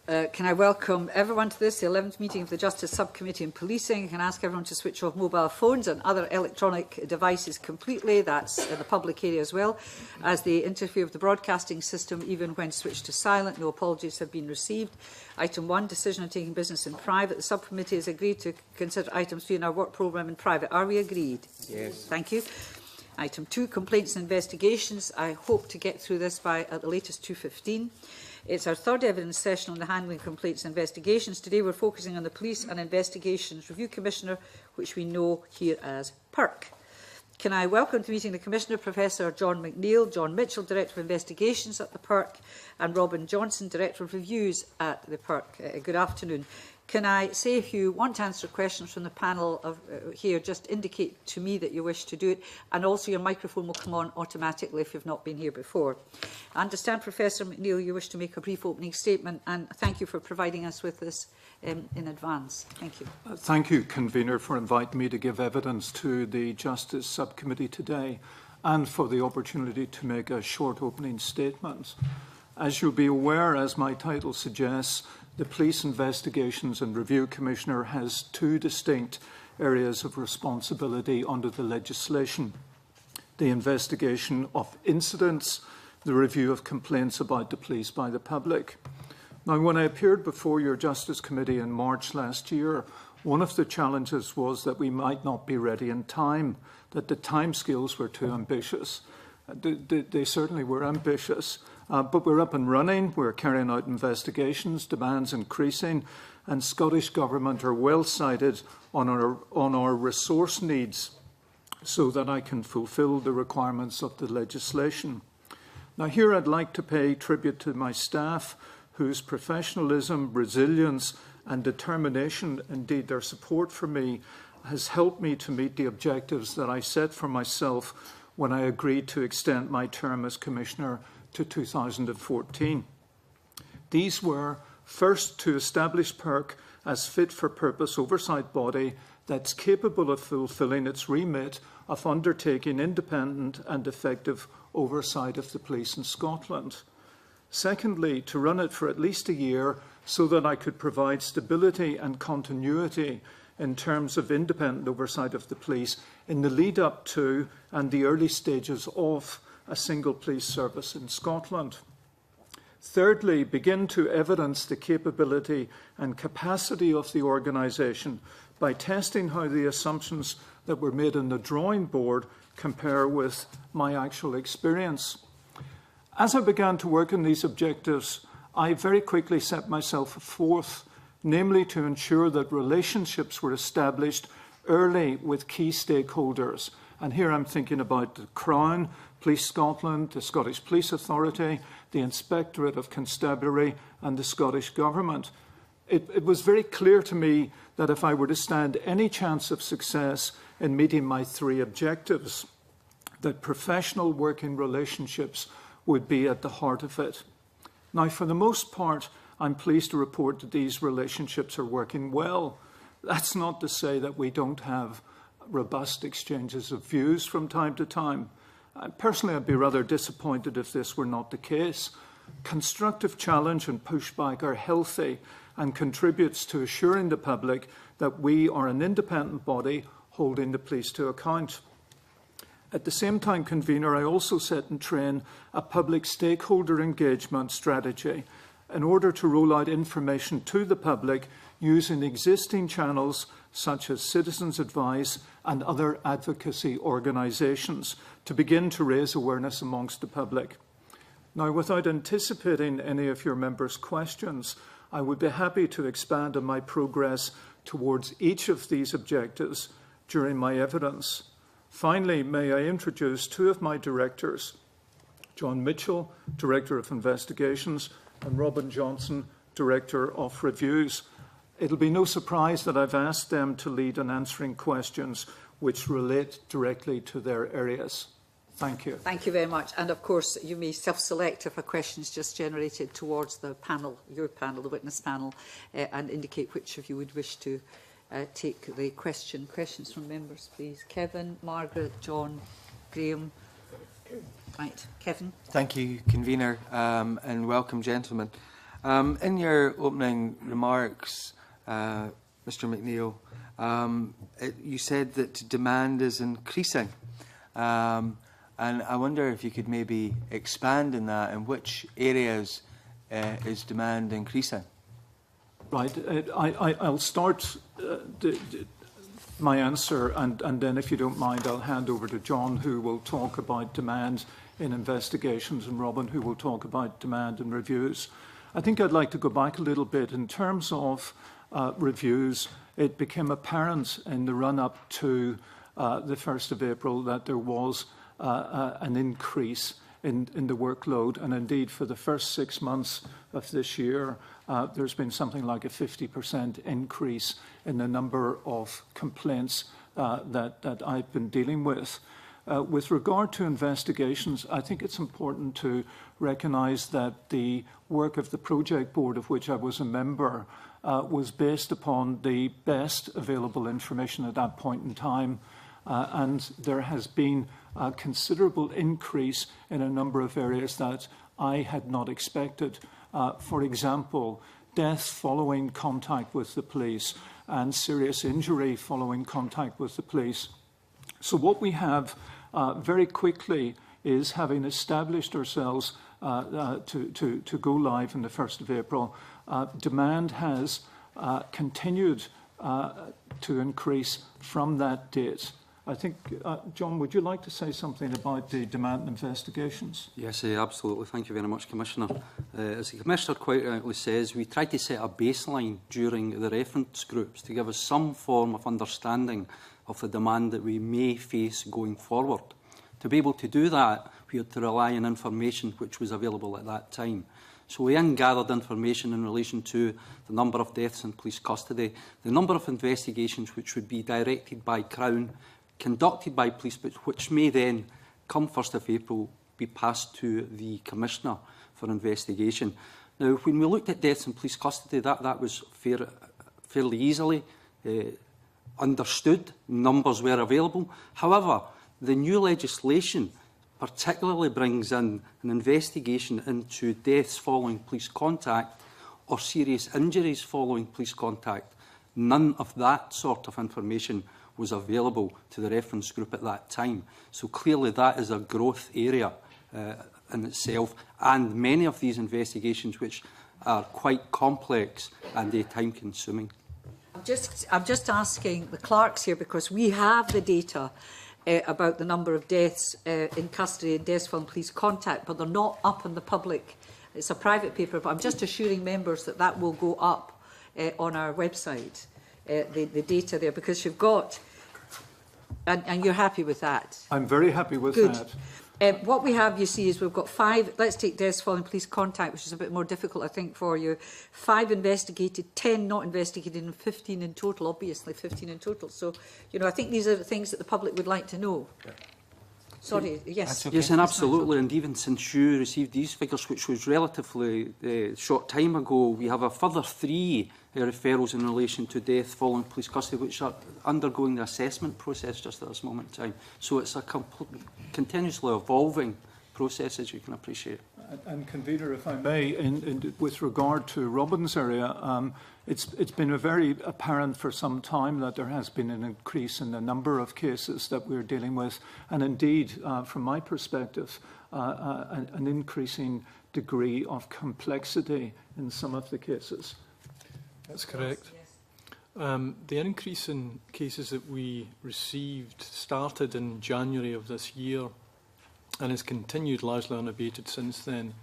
Can I welcome everyone to this, the 11th meeting of the Justice Subcommittee on Policing. I can ask everyone to switch off mobile phones and other electronic devices completely. That's in the public area as well as the interview of the broadcasting system, even when switched to silent. No apologies have been received. Item 1, decision on taking business in private. The subcommittee has agreed to consider item 3 in our work programme in private. Are we agreed? Yes. Thank you. Item 2, complaints and investigations. I hope to get through this by at the latest 2:15. It's our third evidence session on the handling of complaints and investigations. Today we're focusing on the Police and Investigations Review Commissioner, which we know here as PIRC. Can I welcome to the meeting the Commissioner, Professor John McNeill, John Mitchell, Director of Investigations at the PIRC, and Robin Johnson, Director of Reviews at the PIRC. Good afternoon. Can I say, if you want to answer questions from the panel here, just indicate to me that you wish to do it, and also your microphone will come on automatically if you've not been here before. I understand, Professor McNeill, you wish to make a brief opening statement, and thank you for providing us with this in advance. Thank you. Thank you, Convener, for inviting me to give evidence to the Justice Subcommittee today, and for the opportunity to make a short opening statement. As you'll be aware, as my title suggests, the Police Investigations and Review Commissioner has two distinct areas of responsibility under the legislation: the investigation of incidents, the review of complaints about the police by the public. Now, when I appeared before your Justice Committee in March last year, one of the challenges was that we might not be ready in time, that the timescales were too ambitious. They certainly were ambitious, but we're up and running. We're carrying out investigations, demand's increasing, and Scottish Government are well sighted on our resource needs so that I can fulfil the requirements of the legislation. Now, here I'd like to pay tribute to my staff, whose professionalism, resilience, and determination, indeed their support for me, has helped me to meet the objectives that I set for myself when I agreed to extend my term as Commissioner to 2014. These were, first, to establish PIRC as fit-for-purpose oversight body that's capable of fulfilling its remit of undertaking independent and effective oversight of the police in Scotland. Secondly, to run it for at least a year so that I could provide stability and continuity in terms of independent oversight of the police in the lead up to and the early stages of a single police service in Scotland. Thirdly, begin to evidence the capability and capacity of the organisation by testing how the assumptions that were made in the drawing board compare with my actual experience. As I began to work on these objectives, I very quickly set myself a fourth, namely to ensure that relationships were established early with key stakeholders. And here I'm thinking about the Crown, Police Scotland, the Scottish Police Authority, the Inspectorate of Constabulary, and the Scottish Government. It was very clear to me that if I were to stand any chance of success in meeting my three objectives, that professional working relationships would be at the heart of it. Now, for the most part, I'm pleased to report that these relationships are working well. That's not to say that we don't have robust exchanges of views from time to time. Personally, I'd be rather disappointed if this were not the case. Constructive challenge and pushback are healthy and contributes to assuring the public that we are an independent body holding the police to account. At the same time, Convener, I also set in train a public stakeholder engagement strategy in order to roll out information to the public using existing channels such as Citizens Advice and other advocacy organisations to begin to raise awareness amongst the public. Now, without anticipating any of your members' questions, I would be happy to expand on my progress towards each of these objectives during my evidence. Finally, may I introduce two of my directors, John Mitchell, Director of Investigations, and Robin Johnson, Director of Reviews. It'll be no surprise that I've asked them to lead in answering questions which relate directly to their areas. Thank you. Thank you very much. And of course, you may self-select if a question is just generated towards the panel, your panel, the witness panel, and indicate which of you would wish to take the question. Questions from members, please. Kevin, Margaret, John, Graham. Right, Kevin. Thank you, Convener, and welcome, gentlemen. In your opening remarks, Mr McNeill, you said that demand is increasing. And I wonder if you could maybe expand on that. In which areas is demand increasing? Right. I'll start my answer, and then, if you don't mind, I'll hand over to John, who will talk about demand in investigations, and Robin, who will talk about demand in reviews. I think I'd like to go back a little bit. In terms of reviews, it became apparent in the run-up to the 1st of April that there was an increase in the workload, and indeed for the first 6 months of this year, there's been something like a 50% increase in the number of complaints that I've been dealing with. With regard to investigations, I think it's important to recognise that the work of the project board, of which I was a member, was based upon the best available information at that point in time, and there has been a considerable increase in a number of areas that I had not expected. For example, death following contact with the police and serious injury following contact with the police. So what we have very quickly is, having established ourselves to go live on the 1st of April, demand has continued to increase from that date. I think, John, would you like to say something about the demand investigations? Yes, absolutely. Thank you very much, Commissioner. As the Commissioner quite rightly says, we tried to set a baseline during the reference groups to give us some form of understanding of the demand that we may face going forward. To be able to do that, we had to rely on information which was available at that time. So we then gathered information in relation to the number of deaths in police custody, the number of investigations which would be directed by Crown, conducted by police, but which may then, come 1st of April, be passed to the Commissioner for investigation. Now, when we looked at deaths in police custody, that was fairly easily understood. Numbers were available. However, the new legislation particularly brings in an investigation into deaths following police contact or serious injuries following police contact. None of that sort of information was available to the reference group at that time. So clearly that is a growth area in itself, and many of these investigations which are quite complex and time-consuming. I'm just asking the clerks here, because we have the data about the number of deaths in custody and deaths from police contact, but they're not up in the public. It's a private paper, but I'm just assuring members that that will go up on our website, the data there, because you've got, and you're happy with that? I'm very happy with Good. that. What we have, you see, is we've got 5, let's take deaths following police contact, which is a bit more difficult, I think, for you. 5 investigated, 10 not investigated, and 15 in total, obviously 15 in total. So, you know, I think these are the things that the public would like to know. Yeah. Sorry, yes. Okay. Yes, and absolutely, and even since you received these figures, which was relatively short time ago, we have a further 3 referrals in relation to death following police custody, which are undergoing the assessment process just at this moment in time. So it's a continuously evolving process, as you can appreciate. And Convener, if I may, with regard to Robin's area, it's been very apparent for some time that there has been an increase in the number of cases that we're dealing with, and indeed, from my perspective, an increasing degree of complexity in some of the cases. That's correct. The increase in cases that we received started in January of this year and has continued largely unabated since then.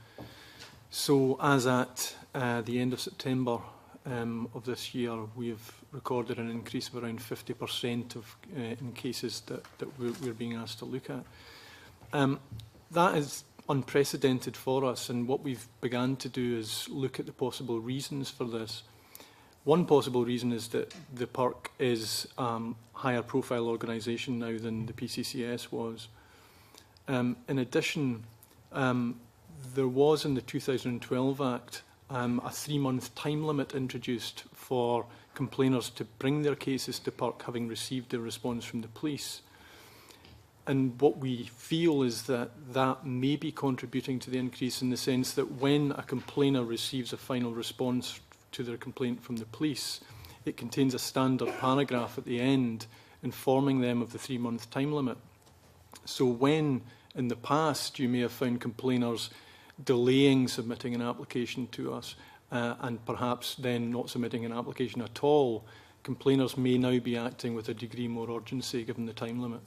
So as at the end of September of this year, we've recorded an increase of around 50% in cases that we're being asked to look at. That is unprecedented for us, and what we've begun to do is look at the possible reasons for this. One possible reason is that the PERC is a higher profile organisation now than the PCCS was. In addition, there was in the 2012 Act a 3-month time limit introduced for complainers to bring their cases to PERC having received a response from the police. And what we feel is that that may be contributing to the increase in the sense that when a complainer receives a final response to their complaint from the police, it contains a standard paragraph at the end informing them of the 3-month time limit. So when in the past you may have found complainers delaying submitting an application to us and perhaps then not submitting an application at all, complainers may now be acting with a degree more urgency given the time limit.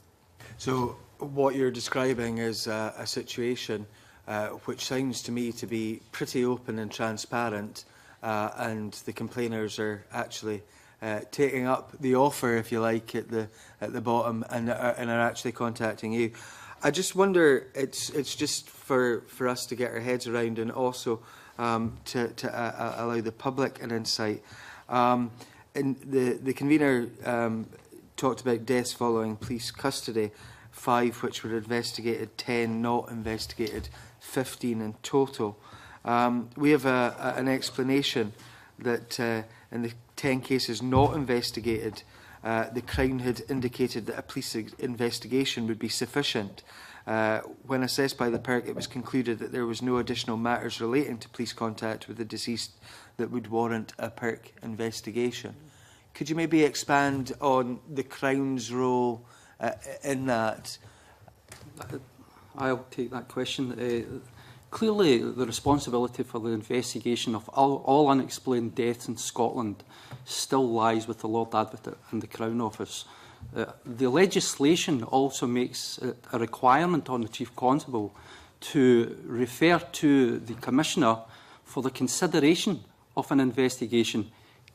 So what you're describing is a situation which sounds to me to be pretty open and transparent, and the complainers are actually taking up the offer, if you like, at the bottom, and are actually contacting you. I just wonder, it's just for us to get our heads around, and also to allow the public an insight. And the convener talked about deaths following police custody, 5 which were investigated, 10 not investigated, 15 in total. We have an explanation that in the 10 cases not investigated, the Crown had indicated that a police investigation would be sufficient. When assessed by the PERC, it was concluded that there was no additional matters relating to police contact with the deceased that would warrant a PERC investigation. Could you maybe expand on the Crown's role in that? I'll take that question. Clearly, the responsibility for the investigation of all unexplained deaths in Scotland still lies with the Lord Advocate and the Crown Office. The legislation also makes it a requirement on the Chief Constable to refer to the Commissioner for the consideration of an investigation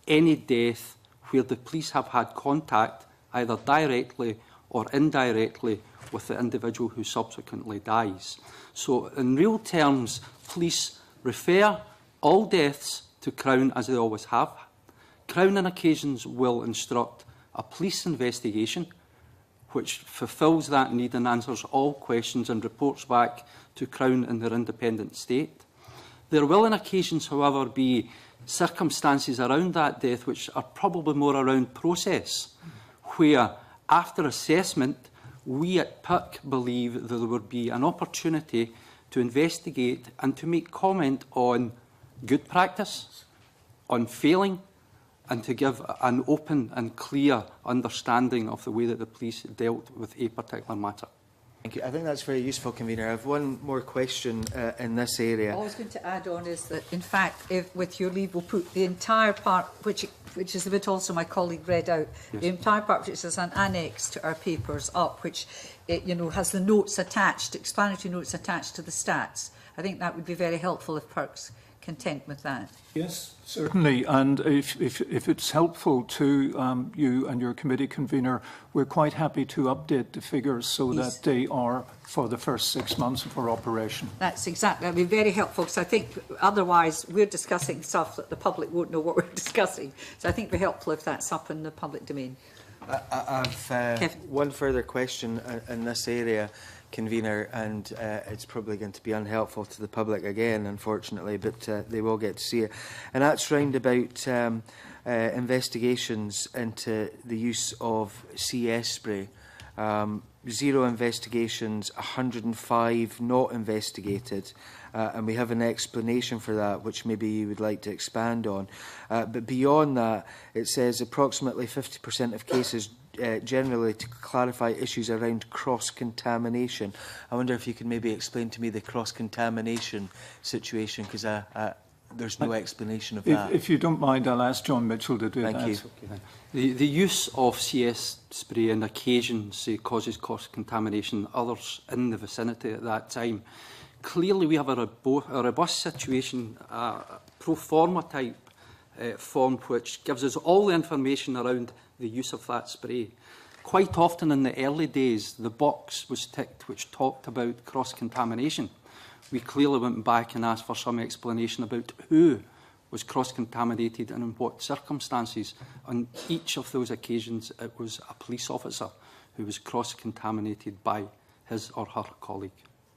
any death where the police have had contact, either directly or indirectly, with the individual who subsequently dies. So, in real terms, police refer all deaths to Crown, as they always have. Crown, on occasions, will instruct a police investigation which fulfils that need and answers all questions and reports back to Crown in their independent state. There will, on occasions, however, be circumstances around that death which are probably more around process, where, after assessment, we at PIRC believe that there would be an opportunity to investigate and to make comment on good practice, on failing, and to give an open and clear understanding of the way that the police dealt with a particular matter. Thank you. I think that's very useful, Convener. I have one more question in this area. All I was going to add on is that, in fact, if, with your leave, we'll put the entire part, which is the bit also my colleague read out, yes, the entire part which is an annex to our papers up, which has the notes attached, explanatory notes attached to the stats. I think that would be very helpful if PIRC's content with that. Yes, certainly. And if it's helpful to you and your committee convener, we're quite happy to update the figures so yes, that they are for the first 6 months of our operation. That's exactly. That would be very helpful, because I think otherwise we're discussing stuff that the public won't know what we're discussing. So I think it would be helpful if that's up in the public domain. I've one further question in this area, Convener, and it's probably going to be unhelpful to the public again, unfortunately, but they will get to see it. And that's round about investigations into the use of CS spray. 0 investigations, 105 not investigated, and we have an explanation for that, which maybe you would like to expand on. But beyond that, it says approximately 50% of cases generally to clarify issues around cross-contamination. I wonder if you could maybe explain to me the cross-contamination situation, because there's no explanation of that. If you don't mind, I'll ask John Mitchell to do that. Thank you. The use of CS spray on occasions causes cross-contamination, others in the vicinity at that time. Clearly, we have a robust situation, pro forma type form, which gives us all the information around the use of that spray. Quite often in the early days, the box was ticked which talked about cross-contamination. We clearly went back and asked for some explanation about who was cross-contaminated and in what circumstances. On each of those occasions, it was a police officer who was cross-contaminated by his or her colleague.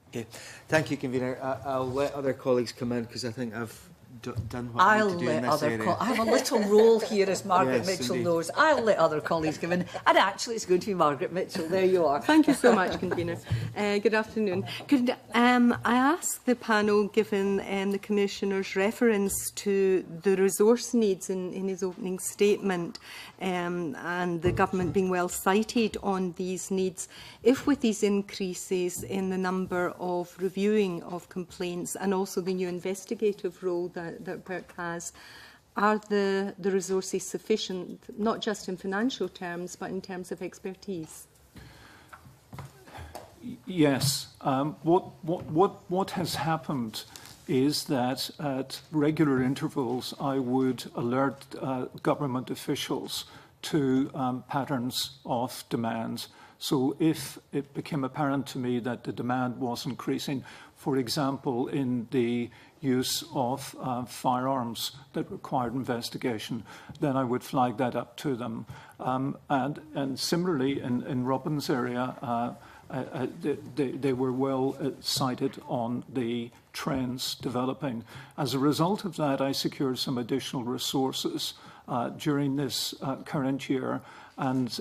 Okay. Thank you, Convener. I'll let other colleagues come in, because I think I've done what I'll you need to do in let this other area. I have a little role here, as Margaret Yes, Mitchell indeed. knows. I'll let other colleagues give in. And actually, it's going to be Margaret Mitchell. There you are. Thank you so much, Convener. Good afternoon. Could I ask the panel, given the Commissioner's reference to the resource needs in his opening statement and the government being well cited on these needs, if with these increases in the number of reviewing of complaints and also the new investigative role that PERC has, are the resources sufficient, not just in financial terms, but in terms of expertise? Yes. What has happened is that at regular intervals I would alert government officials to patterns of demand. So if it became apparent to me that the demand was increasing, for example, in the use of firearms that required investigation, then I would flag that up to them. And similarly, in Robin's area, they were well cited on the trends developing. As a result of that, I secured some additional resources during this current year, and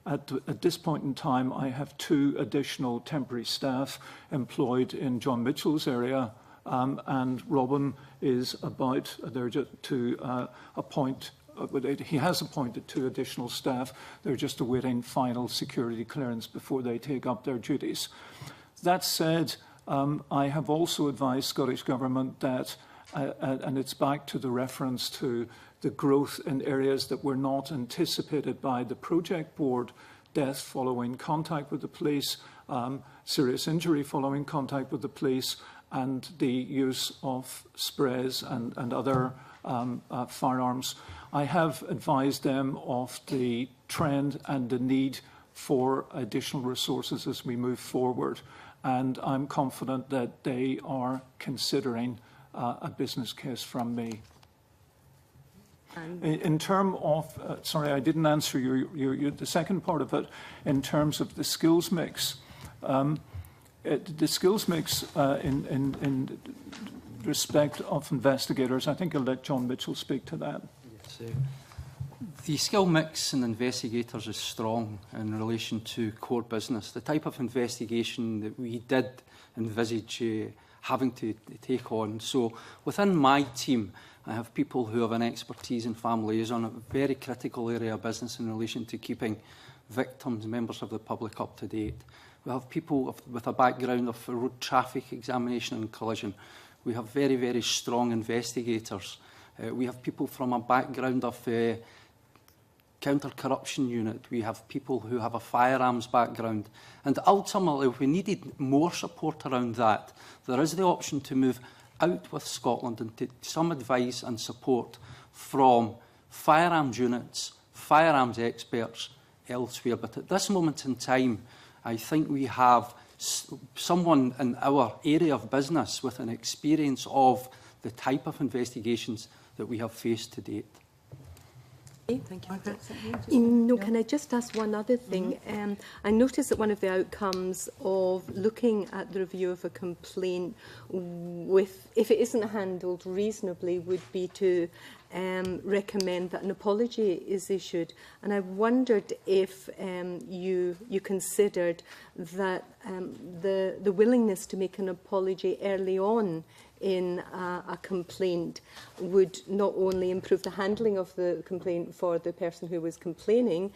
at this point in time, I have 2 additional temporary staff employed in John Mitchell's area, and Robin is about to appoint. He has appointed 2 additional staff. They're just awaiting final security clearance before they take up their duties. That said, I have also advised Scottish Government that, and it's back to the reference to the growth in areas that were not anticipated by the project board: death following contact with the police, serious injury following contact with the police, and the use of sprays and other firearms. I have advised them of the trend and the need for additional resources as we move forward, and I'm confident that they are considering a business case from me. In terms of, sorry, I didn't answer the second part of it. In terms of the skills mix, the skills mix in respect of investigators, I think I'll let John Mitchell speak to that. Yes, the skill mix in investigators is strong in relation to core business. The type of investigation that we did envisage having to take on. So within my team, I have people who have an expertise in family liaison, a very critical area of business in relation to keeping victims, members of the public up to date. We have people with a background of road traffic examination and collision. We have very, very strong investigators. We have people from a background of counter-corruption unit. We have people who have a firearms background. And ultimately, if we needed more support around that, there is the option to move out with Scotland and take some advice and support from firearms units, firearms experts elsewhere. But at this moment in time, I think we have someone in our area of business with an experience of the type of investigations that we have faced to date. Thank you. No, can I just ask one other thing? I noticed that one of the outcomes of looking at the review of a complaint, if it isn't handled reasonably, would be to recommend that an apology is issued. And I wondered if you considered that the willingness to make an apology early on in a complaint would not only improve the handling of the complaint for the person who was complaining,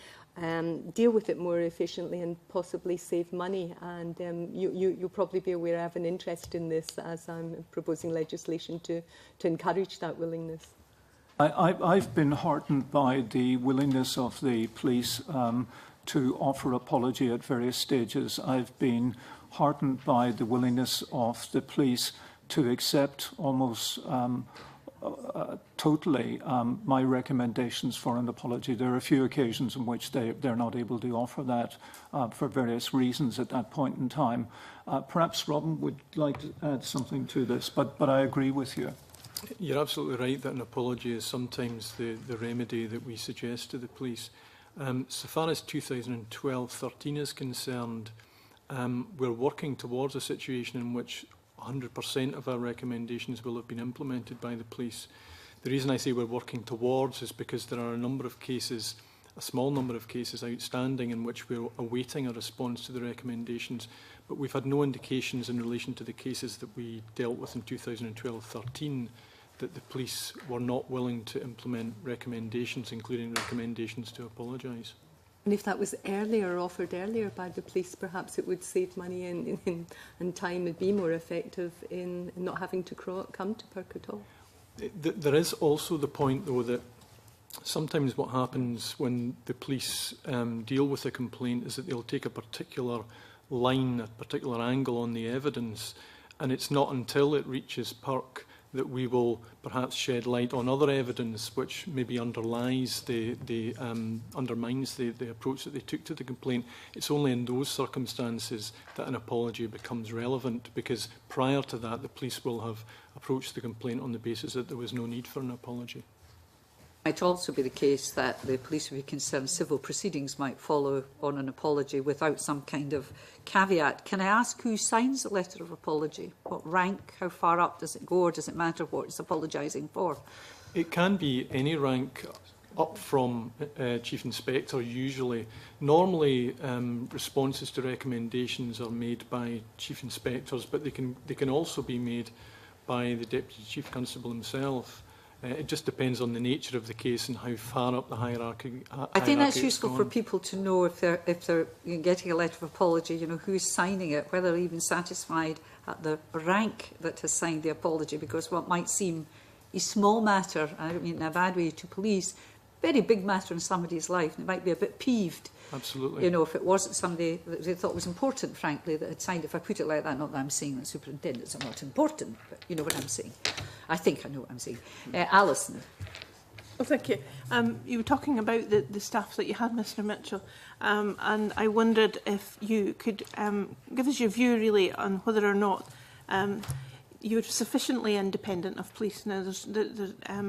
deal with it more efficiently and possibly save money. And you'll probably be aware I have an interest in this as I'm proposing legislation to encourage that willingness. I've been heartened by the willingness of the police to offer apology at various stages. I've been heartened by the willingness of the police to accept almost totally my recommendations for an apology. There are a few occasions in which they're not able to offer that for various reasons at that point in time. Perhaps Robin would like to add something to this, but I agree with you. You're absolutely right that an apology is sometimes the remedy that we suggest to the police. So far as 2012-13 is concerned, we're working towards a situation in which 100% of our recommendations will have been implemented by the police. The reason I say we're working towards is because there are a number of cases, a small number of cases outstanding in which we're awaiting a response to the recommendations, but we've had no indications in relation to the cases that we dealt with in 2012-13 that the police were not willing to implement recommendations, including recommendations to apologise. And if that was earlier, offered earlier by the police, perhaps it would save money and time and be more effective in not having to come to PERC at all. There is also the point, though, that sometimes what happens when the police deal with a complaint is that they'll take a particular line, a particular angle on the evidence, and it's not until it reaches PERC that we will perhaps shed light on other evidence which maybe undermines the approach that they took to the complaint. It's only in those circumstances that an apology becomes relevant, because prior to that the police will have approached the complaint on the basis that there was no need for an apology. It might also be the case that the police would be concerned civil proceedings might follow on an apology without some kind of caveat. Can I ask who signs a letter of apology? What rank? How far up does it go? Or does it matter what it's apologising for? It can be any rank up from Chief Inspector usually. Normally responses to recommendations are made by Chief Inspectors, but they can also be made by the Deputy Chief Constable himself. It just depends on the nature of the case and how far up the hierarchy. I think that's useful for people to know if they're getting a letter of apology, you know, who's signing it, whether they're even satisfied at the rank that has signed the apology, because what might seem a small matter, I don't mean in a bad way, to police, very big matter in somebody's life, and they might be a bit peeved. Absolutely. You know, if it wasn't somebody that they thought was important, frankly, that had signed. If I put it like that, not that I'm saying that superintendents are not important, but you know what I'm saying. I think I know what I'm saying. Alison. Well, thank you. You were talking about the staff that you had, Mr Mitchell, and I wondered if you could give us your view really on whether or not you're sufficiently independent of police. Now,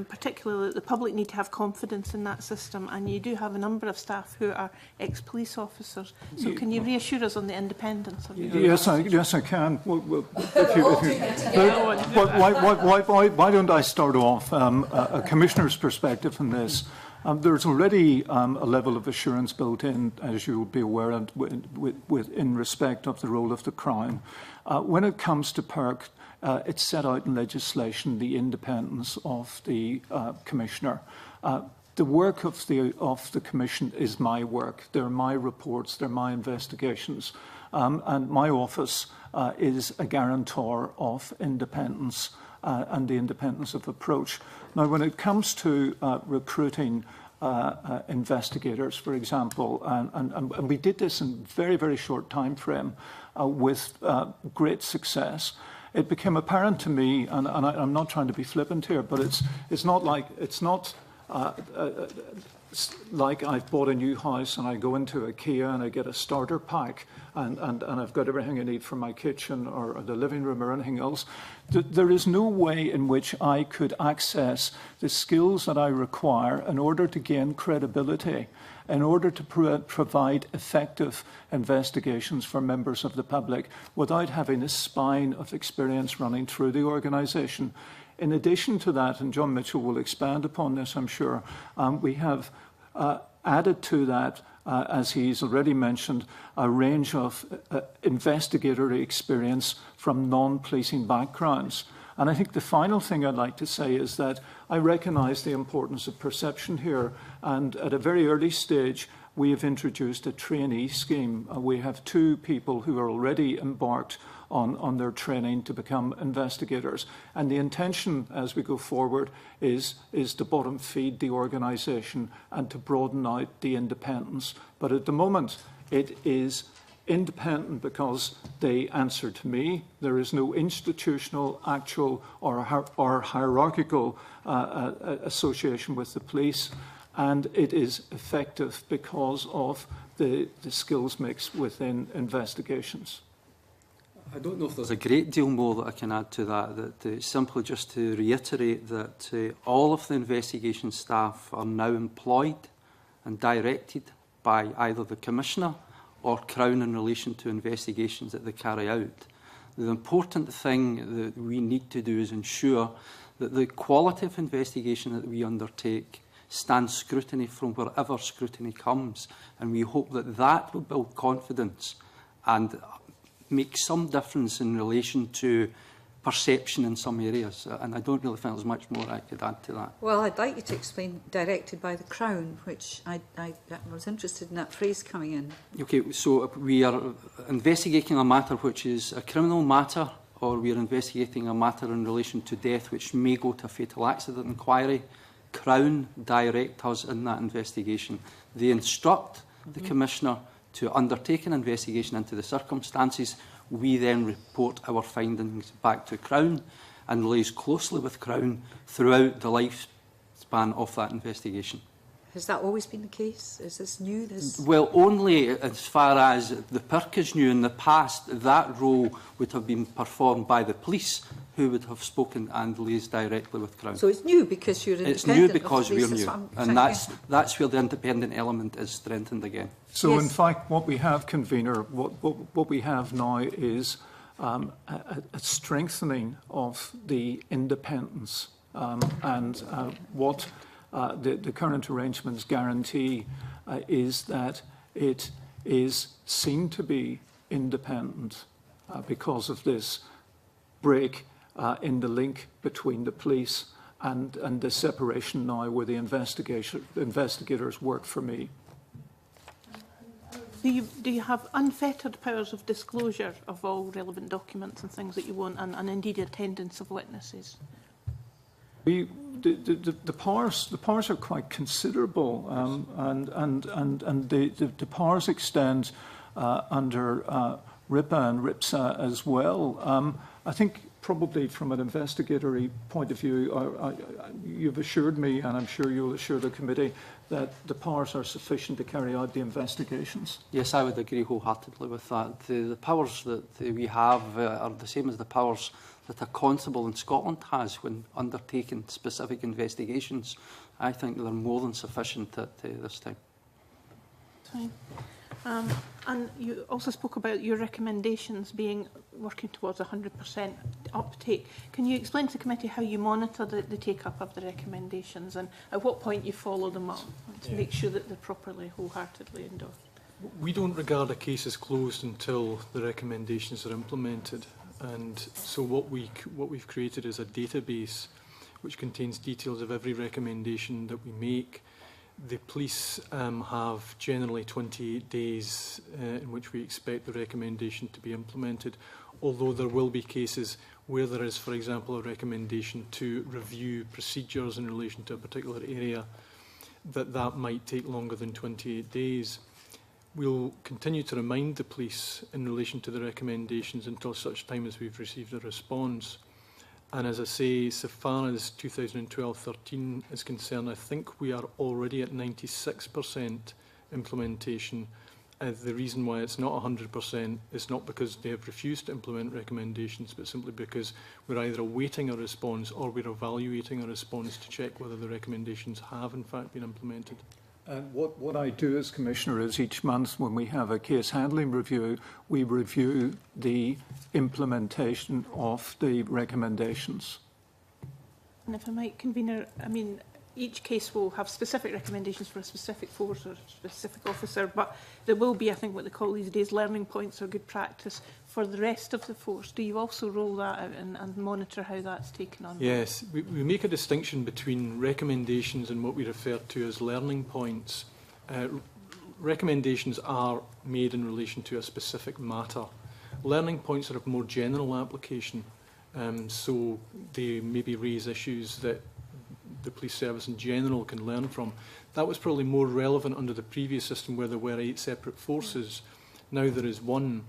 particularly the public need to have confidence in that system, and you do have a number of staff who are ex-police officers. So can you reassure us on the independence of your Yes, I can. Why don't I start off a Commissioner's perspective on this? There's already a level of assurance built in, as you'll be aware, in respect of the role of the Crown. When it comes to PERC, it's set out in legislation the independence of the Commissioner. The work of the Commission is my work. They're my reports, they're my investigations. And my office is a guarantor of independence and the independence of approach. Now, when it comes to recruiting investigators, for example, and we did this in a very, very short time frame with great success, it became apparent to me, and I'm not trying to be flippant here, but it's not like I've bought a new house and I go into IKEA and I get a starter pack and I've got everything I need for my kitchen or the living room or anything else. There is no way in which I could access the skills that I require in order to gain credibility, in order to provide effective investigations for members of the public without having a spine of experience running through the organisation. In addition to that, and John Mitchell will expand upon this, I'm sure, we have added to that, as he's already mentioned, a range of investigatory experience from non-policing backgrounds. And I think the final thing I'd like to say is that I recognise the importance of perception here, and at a very early stage we have introduced a trainee scheme. We have 2 people who are already embarked on their training to become investigators. And the intention as we go forward is to bottom feed the organisation and to broaden out the independence. But at the moment it is independent because they answer to me. There is no institutional, actual or hierarchical association with the police, and it is effective because of the skills mix within investigations. I don't know if there's a great deal more that I can add to that, simply just to reiterate that all of the investigation staff are now employed and directed by either the Commissioner or Crown in relation to investigations that they carry out. The important thing that we need to do is ensure that the quality of investigation that we undertake stands scrutiny from wherever scrutiny comes. And we hope that that will build confidence and make some difference in relation to perception in some areas. And I don't really think there's much more I could add to that. Well, I'd like you to explain directed by the Crown, which I was interested in that phrase coming in. Okay, so we are investigating a matter which is a criminal matter, or we are investigating a matter in relation to death which may go to a fatal accident inquiry. Crown direct us in that investigation. They instruct the Commissioner to undertake an investigation into the circumstances. We then report our findings back to Crown and liaise closely with Crown throughout the lifespan of that investigation. Has that always been the case? Is this new? Well, only as far as the PIRC is new. In the past, that role would have been performed by the police, who would have spoken and liaised directly with Crown. So it's new because you're independent. It's new because we're new, and that's that's where the independent element is strengthened again. So, yes. in fact, what we have, Convener, what we have now is a strengthening of the independence and what the current arrangements guarantee is that it is seen to be independent because of this break in the link between the police and the separation now where the investigators work for me. Do you have unfettered powers of disclosure of all relevant documents and things that you want, and indeed attendance of witnesses? The powers are quite considerable, and the powers extend under RIPA and RIPSA as well. I think probably from an investigatory point of view, you've assured me, and I'm sure you'll assure the committee, that the powers are sufficient to carry out the investigations. Yes, I would agree wholeheartedly with that. The powers that we have are the same as the powers that a constable in Scotland has when undertaking specific investigations. I think they're more than sufficient at this time. Fine. And you also spoke about your recommendations being working towards 100% uptake. Can you explain to the committee how you monitor the take-up of the recommendations and at what point you follow them up to make sure that they're properly, wholeheartedly endorsed? We don't regard a case as closed until the recommendations are implemented. And so what we've created is a database which contains details of every recommendation that we make. The police have generally 28 days in which we expect the recommendation to be implemented, although there will be cases where there is, for example, a recommendation to review procedures in relation to a particular area, that might take longer than 28 days. We'll continue to remind the police in relation to the recommendations until such time as we've received a response. And as I say, so far as 2012-13 is concerned, I think we are already at 96% implementation. The reason why it's not 100% is not because they have refused to implement recommendations, but simply because we're either awaiting a response or we're evaluating a response to check whether the recommendations have in fact been implemented. And what I do as Commissioner is each month when we have a case handling review, we review the implementation of the recommendations. And if I might, Convener, I mean, each case will have specific recommendations for a specific force or specific officer, but there will be, I think, what they call these days learning points or good practice for the rest of the force. Do you also roll that out and monitor how that's taken on? Yes, we make a distinction between recommendations and what we refer to as learning points. Recommendations are made in relation to a specific matter. Learning points are of more general application, so they maybe raise issues that the police service in general can learn from. That was probably more relevant under the previous system where there were 8 separate forces. Now there is one.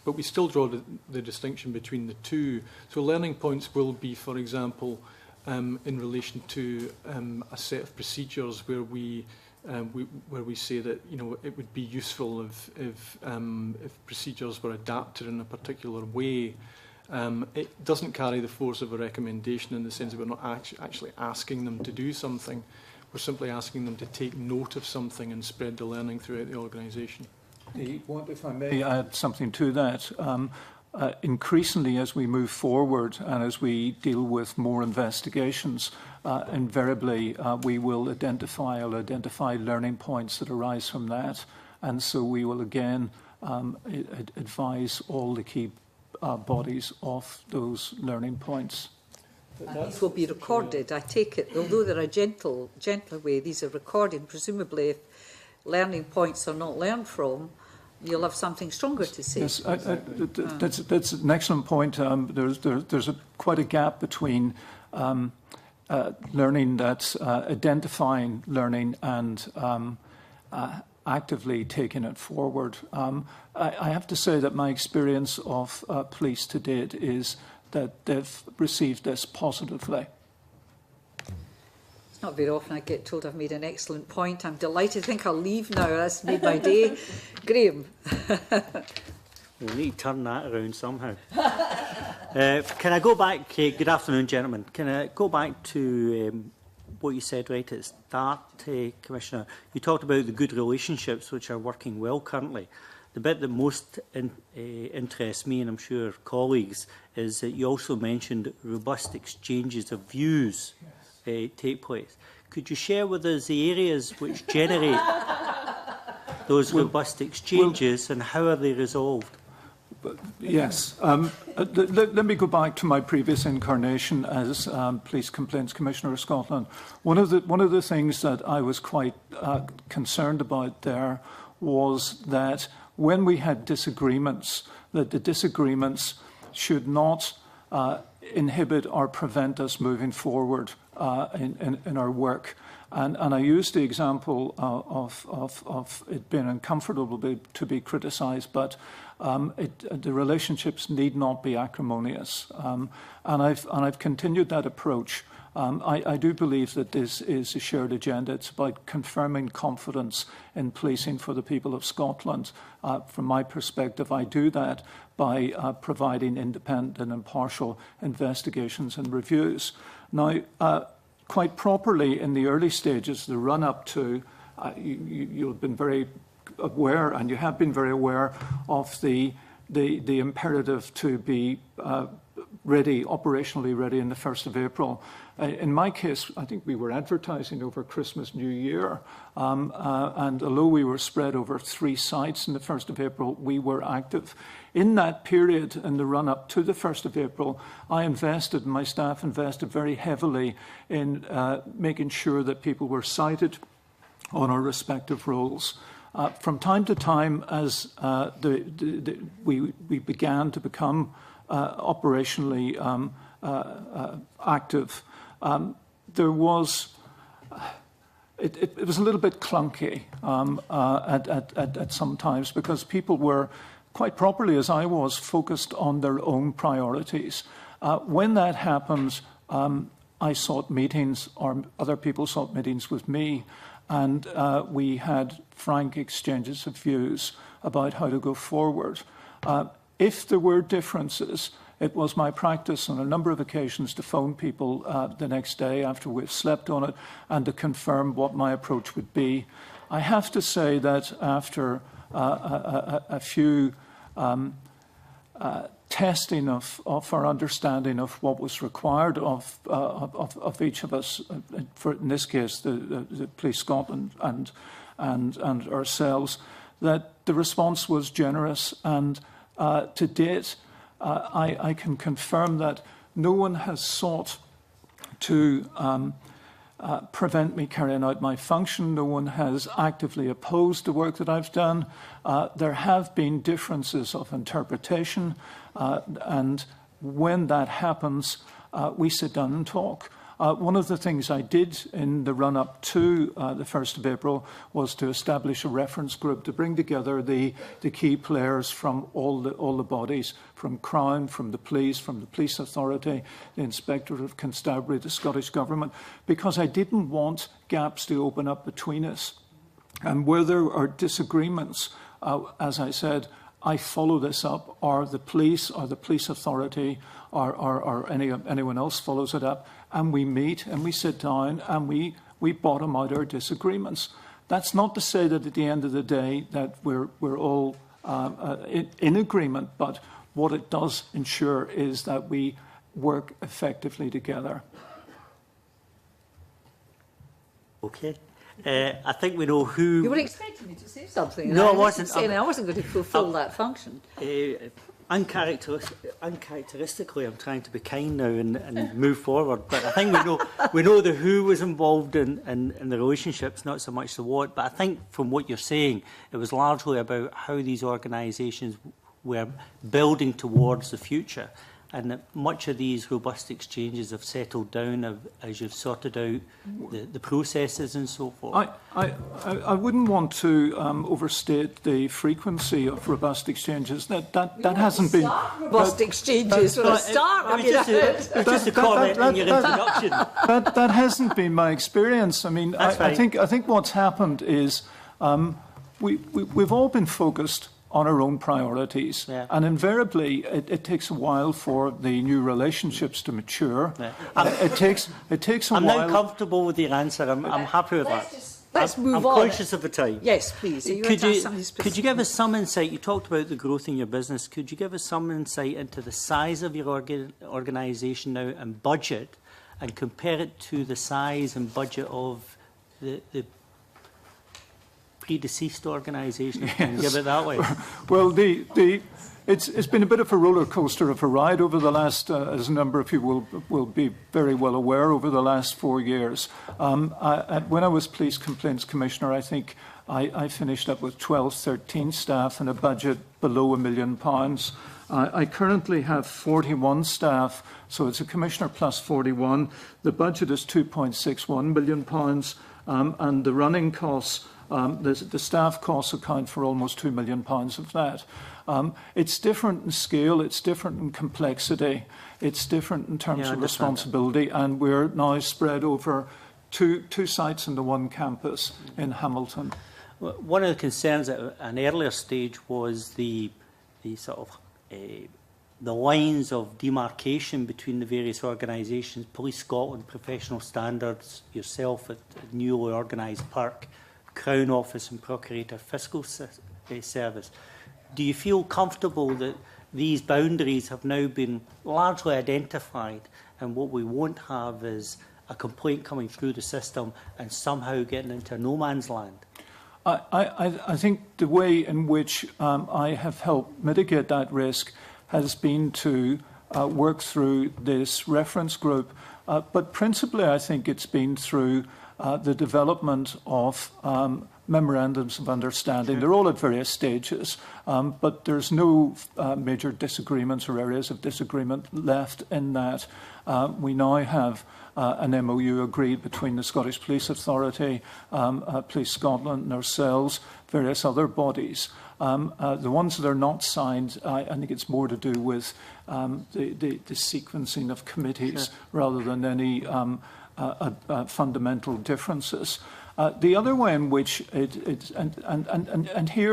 But we still draw the distinction between the two. So learning points will be, for example, in relation to a set of procedures where we say that it would be useful if procedures were adapted in a particular way. It doesn't carry the force of a recommendation in the sense that we're not actually asking them to do something. We're simply asking them to take note of something and spread the learning throughout the organisation. If I may add something to that, increasingly, as we move forward and as we deal with more investigations, invariably we will identify learning points that arise from that. And so we will again advise all the key bodies of those learning points. These will be recorded, I take it. Although they're a gentler way, these are recorded. Presumably, if learning points are not learned from, you'll have something stronger to say. Yes, that's an excellent point. There's quite a gap between learning that's identifying learning and actively taking it forward. I have to say that my experience of police to date is that they've received this positively. It's not very often I get told I've made an excellent point. I'm delighted. I think I'll leave now. That's made my day. Graham. We'll need to turn that around somehow. Can I go back? Good afternoon, gentlemen. Can I go back to what you said right at the start, Commissioner? You talked about the good relationships which are working well currently. The bit that most interests me, and I'm sure colleagues, is that you also mentioned robust exchanges of views take place. Could you share with us the areas which generate those robust exchanges and how are they resolved? Yes. Let me go back to my previous incarnation as Police Complaints Commissioner of Scotland. One of the things that I was quite concerned about there was that when we had disagreements, that the disagreements should not inhibit or prevent us moving forward in our work. And I used the example of it being uncomfortable to be criticised, but the relationships need not be acrimonious. And I've continued that approach. I do believe that this is a shared agenda. It's about confirming confidence in policing for the people of Scotland. From my perspective, I do that by providing independent and impartial investigations and reviews. Now, quite properly in the early stages, the run-up to, you've been very aware, and you have been very aware of the imperative to be ready, operationally ready in the 1st of April. In my case, I think we were advertising over Christmas, New Year, and although we were spread over 3 sites in the 1st of April, we were active. In that period, in the run-up to the 1st of April, my staff invested very heavily in making sure that people were cited on our respective roles. From time to time, as we began to become operationally active, there was it was a little bit clunky at some times because people were, quite properly as I was, focused on their own priorities. When that happens, I sought meetings, or other people sought meetings with me, and we had frank exchanges of views about how to go forward. If there were differences, it was my practice on a number of occasions to phone people the next day after we've slept on it and to confirm what my approach would be. I have to say that after a few testing of our understanding of what was required of each of us, for in this case the Police Scotland and ourselves, that the response was generous, and to date I can confirm that no one has sought to prevent me carrying out my function. No one has actively opposed the work that I've done. There have been differences of interpretation, and when that happens, we sit down and talk. One of the things I did in the run-up to the 1st of April was to establish a reference group to bring together the key players from all the bodies, from Crown, from the Police Authority, the Inspectorate of Constabulary, the Scottish Government, because I didn't want gaps to open up between us. And where there are disagreements, as I said, I follow this up, or the police or the police authority or anyone else follows it up, and we meet and we sit down and we bottom out our disagreements. That's not to say that at the end of the day that we're all in agreement, but What it does ensure is that we work effectively together. Okay. I think we know who... You were expecting me to say something. No, I wasn't. wasn't. I wasn't going to fulfil that function. Uncharacteristically, I'm trying to be kind now and move forward. But I think we know the who was involved in the relationships, not so much the what. But I think from what you're saying, it was largely about how these organisations were building towards the future, and that much of these robust exchanges have settled down as you've sorted out the processes and so forth. I wouldn't want to overstate the frequency of robust exchanges. That hasn't been Robust exchanges for a start. It was just a comment in your introduction. That hasn't been my experience. I mean, I think what's happened is we've all been focused on our own priorities. Yeah. And invariably, it takes a while for the new relationships to mature. Yeah. It takes a I'm while. now comfortable with your answer. I'm happy with that. Let's move I'm on. conscious of the time. Yes, please. Could you give us some insight? You talked about the growth in your business. Could you give us some insight into the size of your organisation now and budget, and compare it to the size and budget of the predeceased organisation, if you can give it that way? Well, it's been a bit of a roller coaster of a ride over the last, as a number of people will be very well aware, over the last 4 years. When I was Police Complaints Commissioner, I think I finished up with 12, 13 staff and a budget below £1 million. I currently have 41 staff, so it's a commissioner plus 41. The budget is £2.61 million, and the running costs, the staff costs account for almost £2 million of that. It's different in scale, it's different in complexity, it's different in terms of responsibility, and we're now spread over two sites in the one campus in Hamilton. One of the concerns at an earlier stage was the sort of the lines of demarcation between the various organisations, Police Scotland, Professional Standards, yourself at newly organised PERC, Crown Office and Procurator Fiscal Service. Do you feel comfortable that these boundaries have now been largely identified, and what we won't have is a complaint coming through the system and somehow getting into no man's land? I think the way in which I have helped mitigate that risk has been to work through this reference group, but principally I think it's been through the development of memorandums of understanding. Sure. They're all at various stages, but there's no major disagreements or areas of disagreement left in that. We now have an MOU agreed between the Scottish Police Authority, Police Scotland and ourselves, various other bodies. The ones that are not signed, I think it's more to do with the sequencing of committees, sure, rather than any fundamental differences. The other way in which here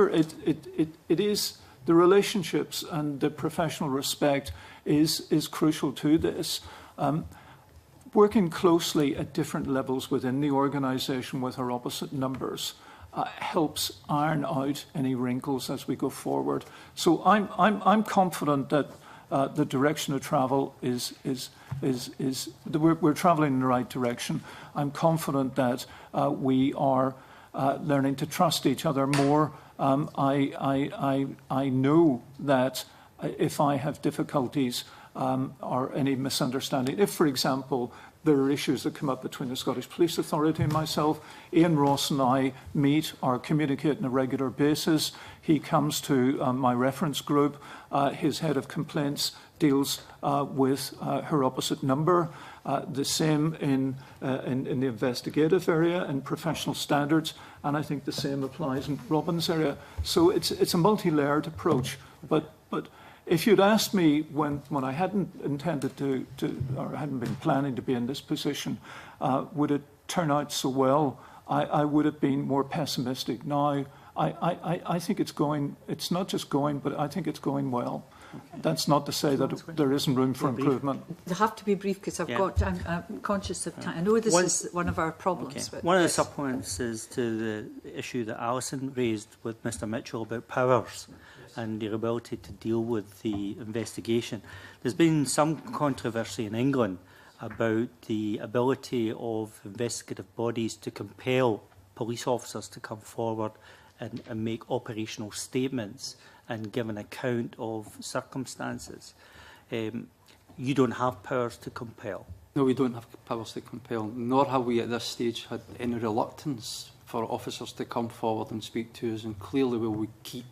it is the relationships and the professional respect is crucial to this. Working closely at different levels within the organisation with our opposite numbers helps iron out any wrinkles as we go forward. So I'm confident that the direction of travel we're travelling in the right direction. I'm confident that we are learning to trust each other more. I know that if I have difficulties or any misunderstanding, if, for example, there are issues that come up between the Scottish Police Authority and myself, Ian Ross and I meet or communicate on a regular basis. He comes to my reference group. His head of complaints deals with her opposite number. The same in the investigative area and professional standards, and I think the same applies in Robin's area. So it's a multi-layered approach. But if you'd asked me when I hadn't intended to or hadn't been planning to be in this position, would it turn out so well, I would have been more pessimistic. Now, I think it's going, it's not just going, but I think it's going well. Okay. That's not to say that there isn't room for improvement. You have to be brief because I'm conscious of time. I know this is one of our problems. Okay. One of the supplements is to the issue that Alison raised with Mr Mitchell about powers. and their ability to deal with the investigation. There's been some controversy in England about the ability of investigative bodies to compel police officers to come forward and make operational statements and give an account of circumstances. You don't have powers to compel. No, we don't have powers to compel, nor have we at this stage had any reluctance for officers to come forward and speak to us, and clearly we will keep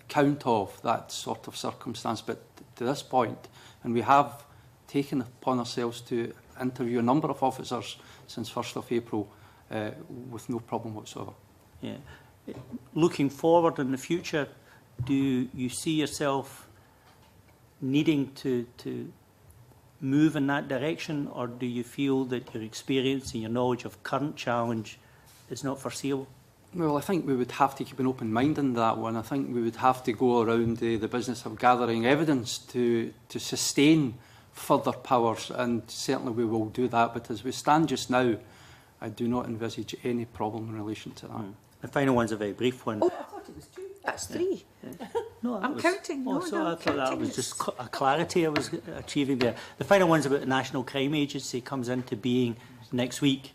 count of that sort of circumstance. But to this point, and we have taken upon ourselves to interview a number of officers since 1st of April with no problem whatsoever. Yeah. Looking forward in the future, do you see yourself needing to move in that direction, or do you feel that your experience and your knowledge of current challenge is not foreseeable? Well, I think we would have to keep an open mind on that one. I think we would have to go around the business of gathering evidence to sustain further powers, and certainly we will do that. But as we stand just now, I do not envisage any problem in relation to that. The final one's a very brief one. Oh, I thought it was 2. That's 3. No, I'm counting. No, Also, no, I thought that counting. was just a clarity I was achieving there. The final one's about the National Crime Agency, comes into being next week.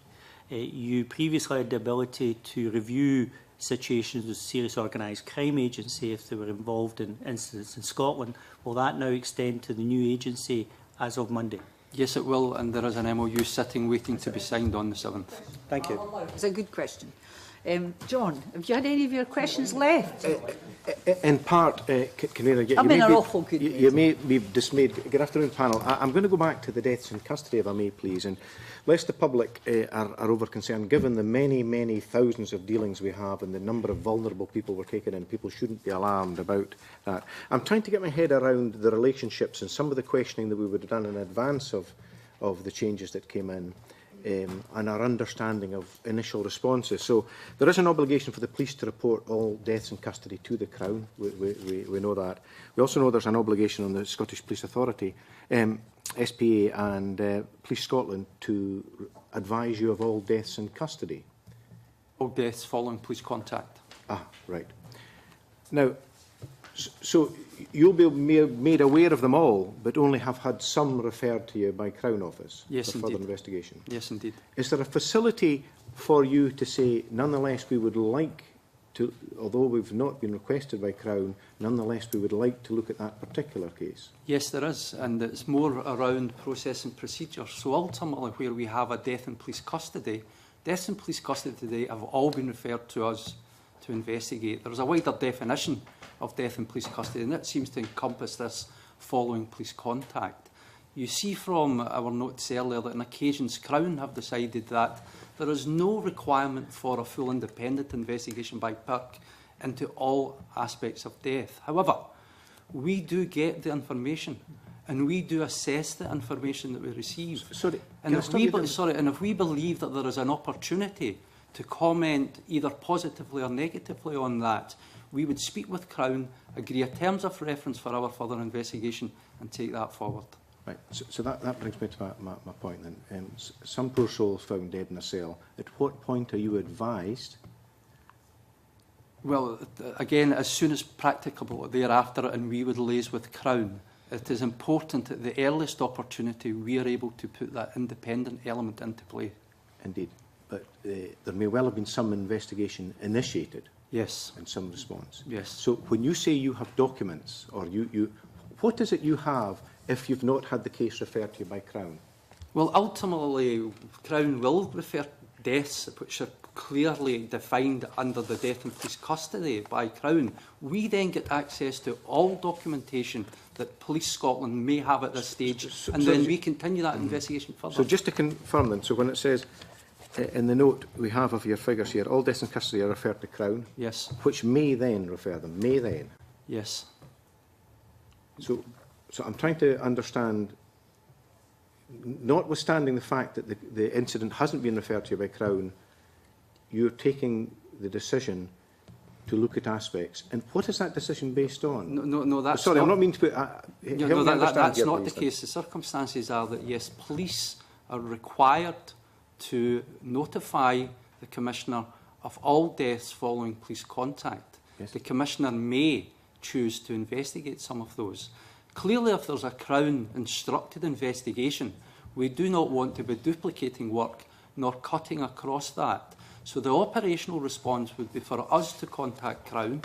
You previously had the ability to review situations with serious organised crime agency if they were involved in incidents in Scotland. Will that now extend to the new agency as of Monday? Yes, it will, and there is an MOU sitting waiting to be signed on the 7th. Thank you. It's a good question. John, have you had any of your questions left? In part, Convener, I'm in an awful good mood. you may be dismayed. Good afternoon, panel. I'm going to go back to the deaths in custody, if I may, please. And lest the public are over concerned, given the many, many thousands of dealings we have and the number of vulnerable people we're taking in, people shouldn't be alarmed about that. I'm trying to get my head around the relationships and some of the questioning that we would have done in advance of the changes that came in. And our understanding of initial responses. So there is an obligation for the police to report all deaths in custody to the Crown. We know that. We also know there's an obligation on the Scottish Police Authority, SPA and Police Scotland to advise you of all deaths in custody. All deaths following police contact. Ah, right. Now, so you'll be made aware of them all, but only have had some referred to you by Crown Office Yes, for further indeed. investigation? Yes, indeed. Is there a facility for you to say, nonetheless, we would like to, although we've not been requested by Crown, nonetheless, we would like to look at that particular case? Yes, there is, and it's more around process and procedure. So ultimately, where we have a death in police custody, deaths in police custody today have all been referred to us to investigate. There is a wider definition of death in police custody, and it seems to encompass this following police contact. You see from our notes earlier that on occasions Crown have decided that there is no requirement for a full independent investigation by PIRC into all aspects of death. However, we do get the information and we do assess the information that we receive. Sorry, And if we believe that there is an opportunity to comment either positively or negatively on that, we would speak with Crown, agree a terms of reference for our further investigation and take that forward. Right, so that brings me to my point then. Some poor souls found dead in a cell. At what point are you advised? Well, again, as soon as practicable thereafter, and we would liaise with Crown, it is important at the earliest opportunity we are able to put that independent element into play. Indeed, but there may well have been some investigation initiated. Yes. And some response. Yes. So when you say you have documents, or what is it you have if you've not had the case referred to you by Crown? Well, ultimately, Crown will refer deaths which are clearly defined under the death in police custody by Crown. We then get access to all documentation that Police Scotland may have at this stage, and then we continue that investigation further. So just to confirm then, so when it says in the note we have of your figures here, all deaths in custody are referred to Crown? Yes. Which may then refer them, may then? Yes. So I'm trying to understand, notwithstanding the fact that the incident hasn't been referred to you by Crown, you're taking the decision to look at aspects. And what is that decision based on? No, that's sorry, not, I'm not meaning to put... that's not the case. The circumstances are that, yes, police are required to notify the Commissioner of all deaths following police contact. Yes. The Commissioner may choose to investigate some of those. Clearly, if there's a Crown instructed investigation, we do not want to be duplicating work nor cutting across that. So the operational response would be for us to contact Crown,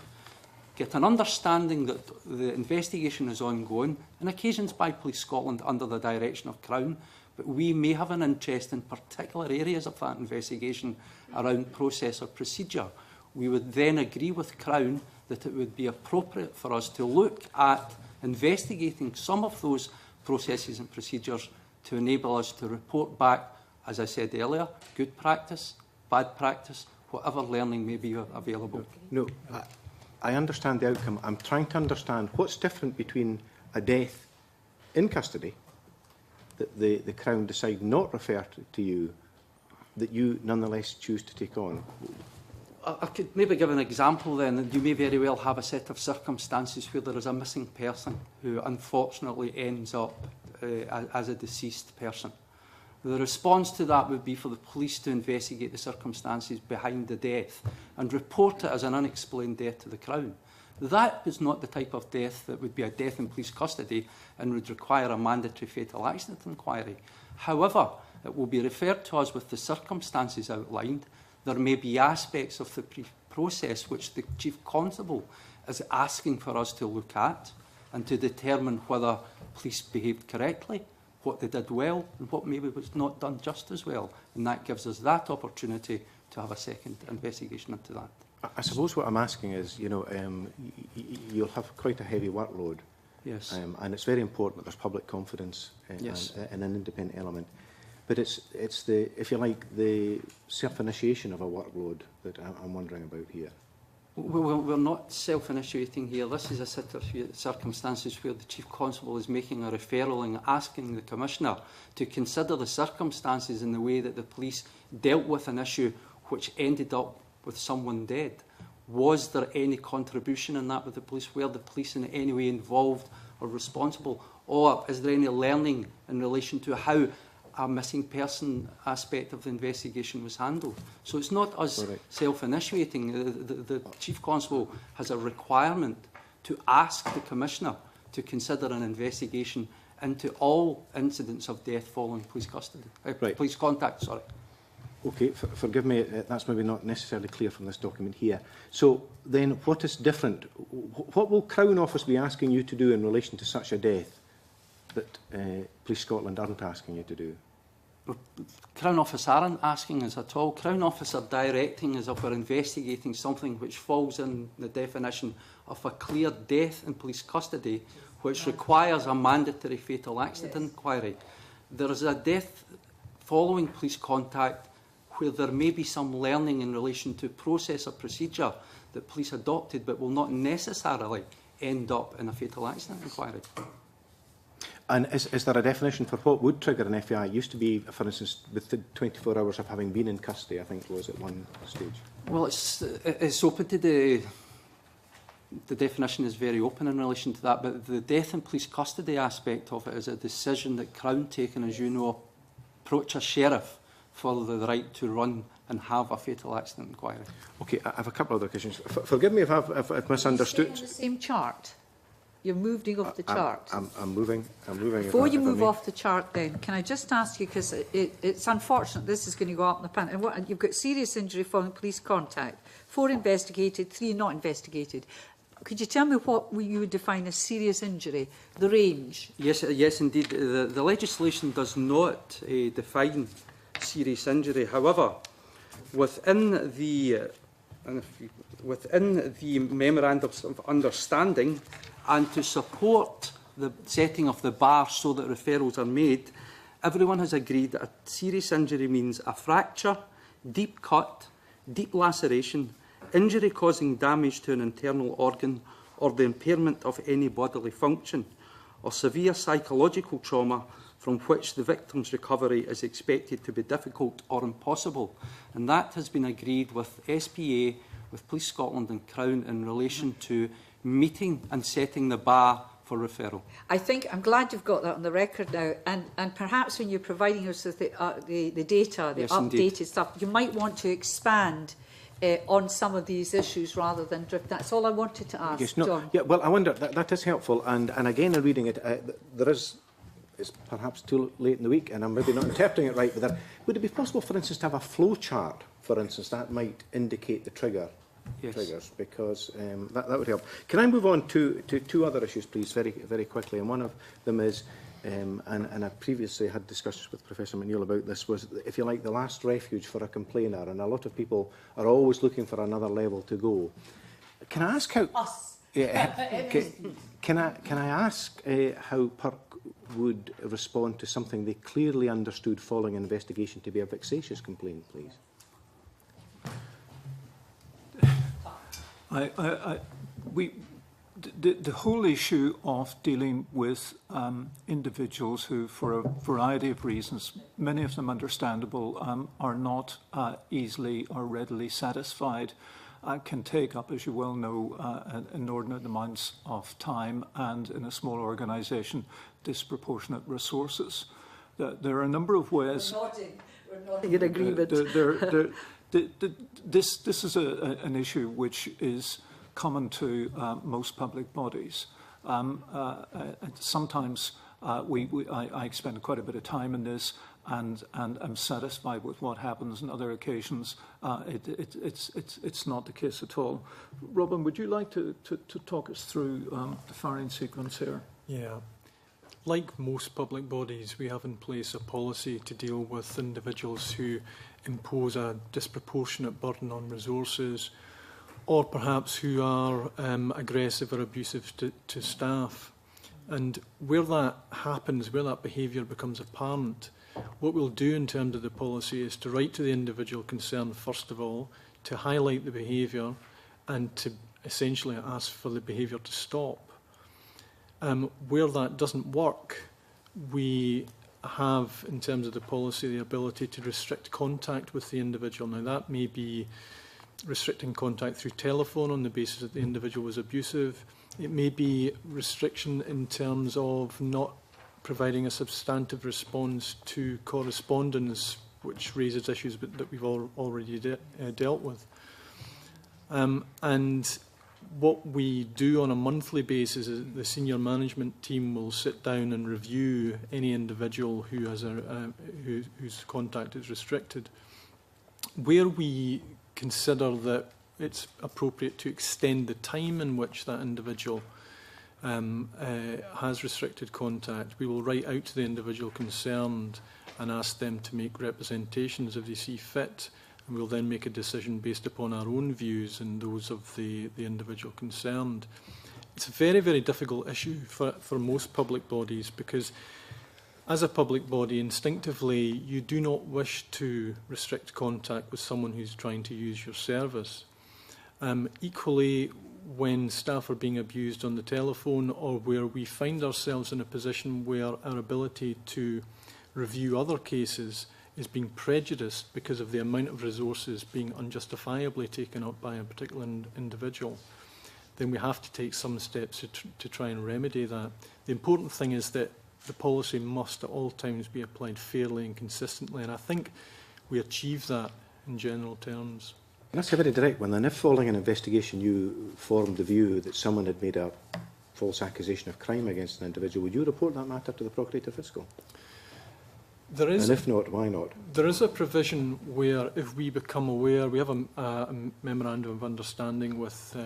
get an understanding that the investigation is ongoing, on occasions by Police Scotland under the direction of Crown, but we may have an interest in particular areas of that investigation around process or procedure. We would then agree with Crown that it would be appropriate for us to look at investigating some of those processes and procedures to enable us to report back, as I said earlier, good practice, bad practice, whatever learning may be available. No, I understand the outcome. I'm trying to understand what's different between a death in custody that the Crown decide not refer to you, that you nonetheless choose to take on. I could maybe give an example then. You may very well have a set of circumstances where there is a missing person who unfortunately ends up as a deceased person. The response to that would be for the police to investigate the circumstances behind the death and report it as an unexplained death to the Crown. That is not the type of death that would be a death in police custody and would require a mandatory fatal accident inquiry. However, it will be referred to us with the circumstances outlined. There may be aspects of the process which the Chief Constable is asking for us to look at and to determine whether police behaved correctly, what they did well, and what maybe was not done just as well. And that gives us that opportunity to have a second investigation into that. I suppose what I'm asking is, you know, you'll have quite a heavy workload. Yes. And it's very important that there's public confidence Yes. and an independent element. But it's the, if you like, the self-initiation of a workload that I'm wondering about here. We're not self-initiating here. This is a set of circumstances where the Chief Constable is making a referral and asking the Commissioner to consider the circumstances in the way that the police dealt with an issue which ended up with someone dead. Was there any contribution in that with the police? Were the police in any way involved or responsible? Or is there any learning in relation to how a missing person aspect of the investigation was handled? So it's not us self-initiating. The Chief Constable has a requirement to ask the Commissioner to consider an investigation into all incidents of death following police custody, police contact, sorry. Okay, forgive me, that's maybe not necessarily clear from this document here. So then what is different? What will Crown Office be asking you to do in relation to such a death that Police Scotland aren't asking you to do? Crown Office aren't asking us at all. Crown Office are directing us if we're investigating something which falls in the definition of a clear death in police custody, which requires a mandatory fatal accident inquiry. There is a death following police contact where there may be some learning in relation to process or procedure that police adopted but will not necessarily end up in a fatal accident inquiry. And is there a definition for what would trigger an FAI? It used to be, for instance, within 24 hours of having been in custody, I think it was at one stage. Well, it's open to the definition is very open in relation to that, but the death in police custody aspect of it is a decision that Crown taken, as you know, approach a sheriff for the right to run and have a fatal accident inquiry. Okay, I have a couple of other questions. Forgive me if I've misunderstood. The same chart. You're moving off the chart. I'm moving. Before you move off the chart then, can I just ask you, because it's unfortunate this is going to go up in the pan, and you've got serious injury following police contact, 4 investigated, 3 not investigated. Could you tell me what you would define as serious injury, the range? Yes, indeed. The legislation does not define serious injury. However, within the memorandums of understanding, and to support the setting of the bar so that referrals are made, everyone has agreed that a serious injury means a fracture, deep cut, deep laceration, injury causing damage to an internal organ, or the impairment of any bodily function, or severe psychological trauma from which the victim's recovery is expected to be difficult or impossible. And that has been agreed with SPA, with Police Scotland and Crown in relation to meeting and setting the bar for referral. I'm glad you've got that on the record now, and perhaps when you're providing us with the data, the Yes, updated indeed. stuff, you might want to expand on some of these issues rather than drift. That's all I wanted to ask, Yes, no, John. yeah, well, I wonder, that is helpful, and again, in reading it, there is, it's perhaps too late in the week, and I'm maybe not interpreting it right, but would it be possible, for instance, to have a flow chart, for instance, that might indicate the triggers, because that would help. Can I move on to two other issues, please, very, very quickly, and one of them is, and I previously had discussions with Professor McNeill about this, was, if you like, the last refuge for a complainer, and a lot of people are always looking for another level to go. Can I ask how... Us. Yeah, can I ask how PERC would respond to something they clearly understood following an investigation to be a vexatious complaint, please? The whole issue of dealing with individuals who, for a variety of reasons, many of them understandable, are not easily or readily satisfied, can take up, as you well know, inordinate amounts of time and, in a small organisation, disproportionate resources. There are a number of ways... We're nodding in agreement. This is an issue which is common to most public bodies. Sometimes I spend quite a bit of time in this, and I'm satisfied with what happens. On other occasions, it's not the case at all. Robin, would you like to talk us through the firing sequence here? Yeah. Like most public bodies, we have in place a policy to deal with individuals who impose a disproportionate burden on resources, or perhaps who are aggressive or abusive to staff. And where that happens, where that behaviour becomes apparent, what we'll do in terms of the policy is to write to the individual concerned, first of all, to highlight the behaviour and to essentially ask for the behaviour to stop. Where that doesn't work, we have, in terms of the policy, the ability to restrict contact with the individual. Now, that may be restricting contact through telephone on the basis that the individual was abusive. It may be restriction in terms of not providing a substantive response to correspondence, which raises issues that we've already dealt with. And what we do on a monthly basis is the senior management team will sit down and review any individual who has whose contact is restricted. Where we consider that it's appropriate to extend the time in which that individual has restricted contact, we will write out to the individual concerned and ask them to make representations if they see fit, and we'll then make a decision based upon our own views and those of the individual concerned. It's a very, very difficult issue for most public bodies, because as a public body, instinctively, you do not wish to restrict contact with someone who's trying to use your service. Equally, when staff are being abused on the telephone, or where we find ourselves in a position where our ability to review other cases is being prejudiced because of the amount of resources being unjustifiably taken up by a particular individual, then we have to take some steps to try and remedy that. The important thing is that the policy must at all times be applied fairly and consistently, and I think we achieve that in general terms. That's a very direct one. And if following an investigation you formed the view that someone had made a false accusation of crime against an individual, would you report that matter to the Procurator Fiscal? There is, and if not, why not? There is a provision where, if we become aware, we have a memorandum of understanding with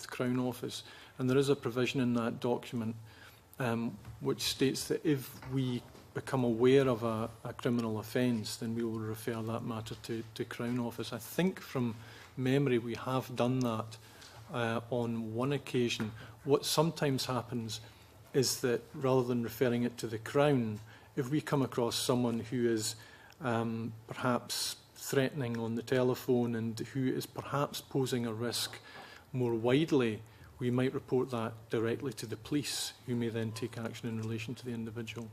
Crown Office, and there is a provision in that document which states that if we become aware of a criminal offence, then we will refer that matter to Crown Office. I think from memory we have done that on one occasion. What sometimes happens is that rather than referring it to the Crown, if we come across someone who is perhaps threatening on the telephone and who is perhaps posing a risk more widely, we might report that directly to the police, who may then take action in relation to the individual.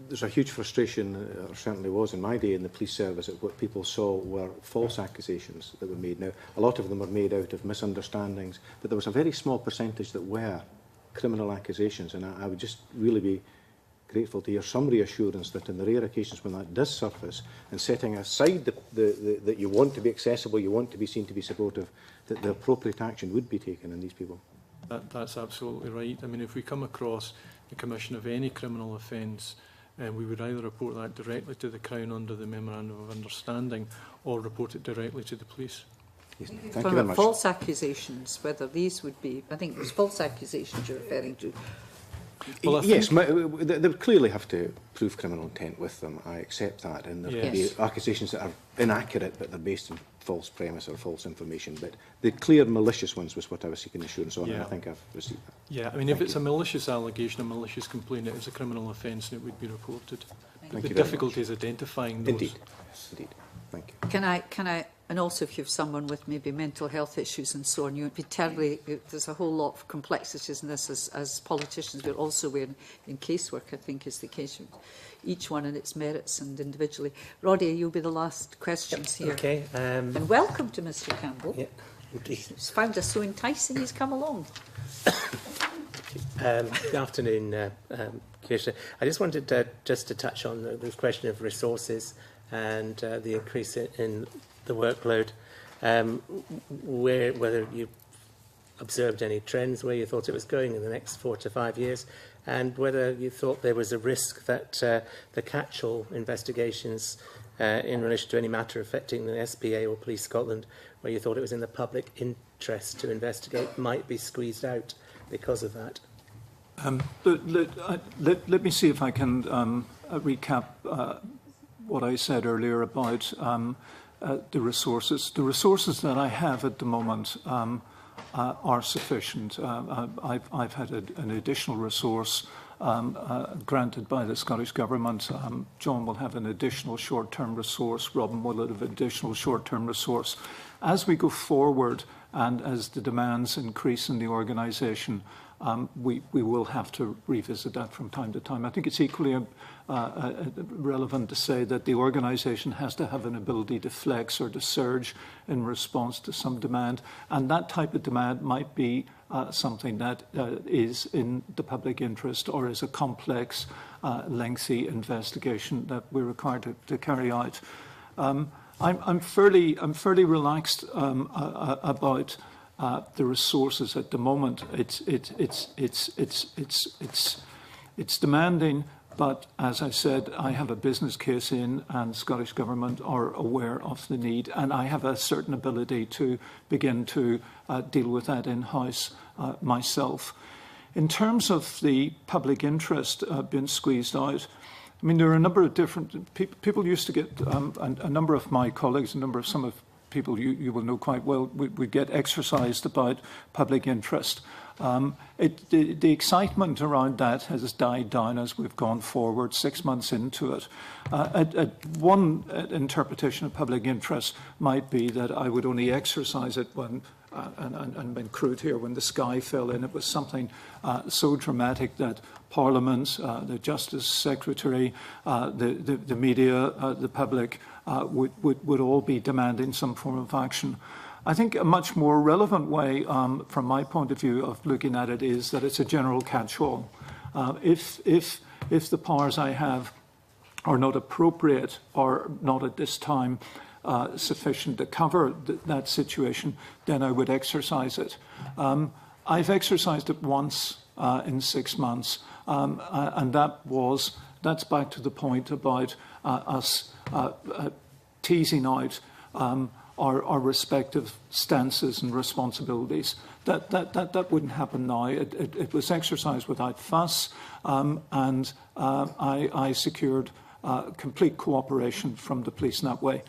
There's a huge frustration, or certainly was in my day in the police service, at what people saw were false accusations that were made. Now, a lot of them were made out of misunderstandings, but there was a very small percentage that were criminal accusations, and I would just really be grateful to hear some reassurance that in the rare occasions when that does surface, and setting aside that you want to be accessible, you want to be seen to be supportive, that the appropriate action would be taken on these people. That's absolutely right. I mean, if we come across the commission of any criminal offence, we would either report that directly to the Crown under the Memorandum of Understanding or report it directly to the police. Yes, thank you very much. False accusations, whether these would be, I think it was false accusations you're referring to. Well, yes, they would clearly have to prove criminal intent with them. I accept that. And there could be accusations that are inaccurate, but they're based on false premise or false information. But the clear malicious ones was what I was seeking assurance on, and I think I've received that. Yeah, I mean, if it's a malicious allegation, a malicious complaint, it is a criminal offence and it would be reported. Thank the you very difficulty is identifying those. Indeed. Indeed. Thank you. Can I, and also if you have someone with maybe mental health issues and so on, you would be terribly, there's a whole lot of complexities in this as politicians, but also we're in casework, I think is the case with each one and its merits and individually. Roddy, you'll be the last questions here. Okay. And welcome to Mr Campbell. Yeah, indeed. He's found us so enticing, he's come along. Good afternoon, Commissioner. I just wanted just to touch on the question of resources and the increase in the workload, whether you observed any trends where you thought it was going in the next 4 to 5 years, and whether you thought there was a risk that the catch-all investigations in relation to any matter affecting the SPA or Police Scotland, where you thought it was in the public interest to investigate, might be squeezed out because of that. Let me see if I can recap what I said earlier about the resources. The resources that I have at the moment are sufficient. I've had an additional resource granted by the Scottish Government. John will have an additional short-term resource. Robin will have an additional short-term resource. As we go forward and as the demands increase in the organisation, we will have to revisit that from time to time. I think it's equally relevant to say that the organisation has to have an ability to flex or to surge in response to some demand, and that type of demand might be something that is in the public interest or is a complex, lengthy investigation that we're required to carry out. I'm fairly relaxed about the resources at the moment. It's demanding, but as I said, I have a business case in, and Scottish Government are aware of the need, and I have a certain ability to begin to deal with that in-house myself. In terms of the public interest being squeezed out, I mean, there are a number of different people used to get, a number of my colleagues, some of people you will know quite well, we get exercised about public interest. The excitement around that has died down as we've gone forward 6 months into it. One interpretation of public interest might be that I would only exercise it when, and been crude here, when the sky fell in. It was something so dramatic that Parliament, the Justice Secretary, the media, the public would all be demanding some form of action. I think a much more relevant way, from my point of view, of looking at it is that it's a general catch-all. If the powers I have are not appropriate or not at this time sufficient to cover that situation, then I would exercise it. I've exercised it once in 6 months, and that's back to the point about us teasing out our respective stances and responsibilities. That wouldn't happen now. It was exercised without fuss, and I secured complete cooperation from the police in that way.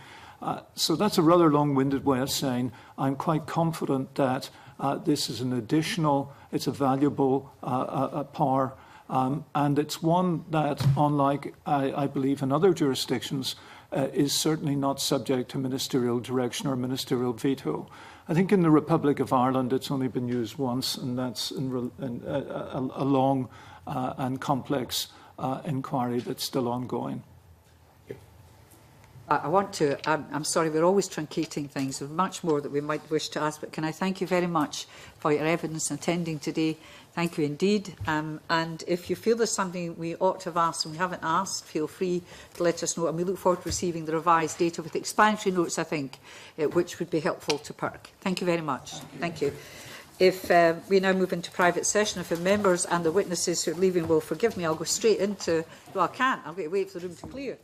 So that's a rather long-winded way of saying I'm quite confident that this is an additional, it's a valuable power, and it's one that, unlike I believe in other jurisdictions, is certainly not subject to ministerial direction or ministerial veto. I think in the Republic of Ireland it's only been used once, and that's in a long and complex inquiry that's still ongoing. I'm sorry, we're always truncating things. There's much more that we might wish to ask, but can I thank you very much for your evidence and attending today. Thank you indeed. And if you feel there's something we ought to have asked and we haven't asked, feel free to let us know. And we look forward to receiving the revised data with explanatory notes, I think, which would be helpful to PERC. Thank you very much. Thank you. If we now move into private session, if the members and the witnesses who are leaving will forgive me, I'll go straight into... Well, I can't. I've got to wait for the room to clear.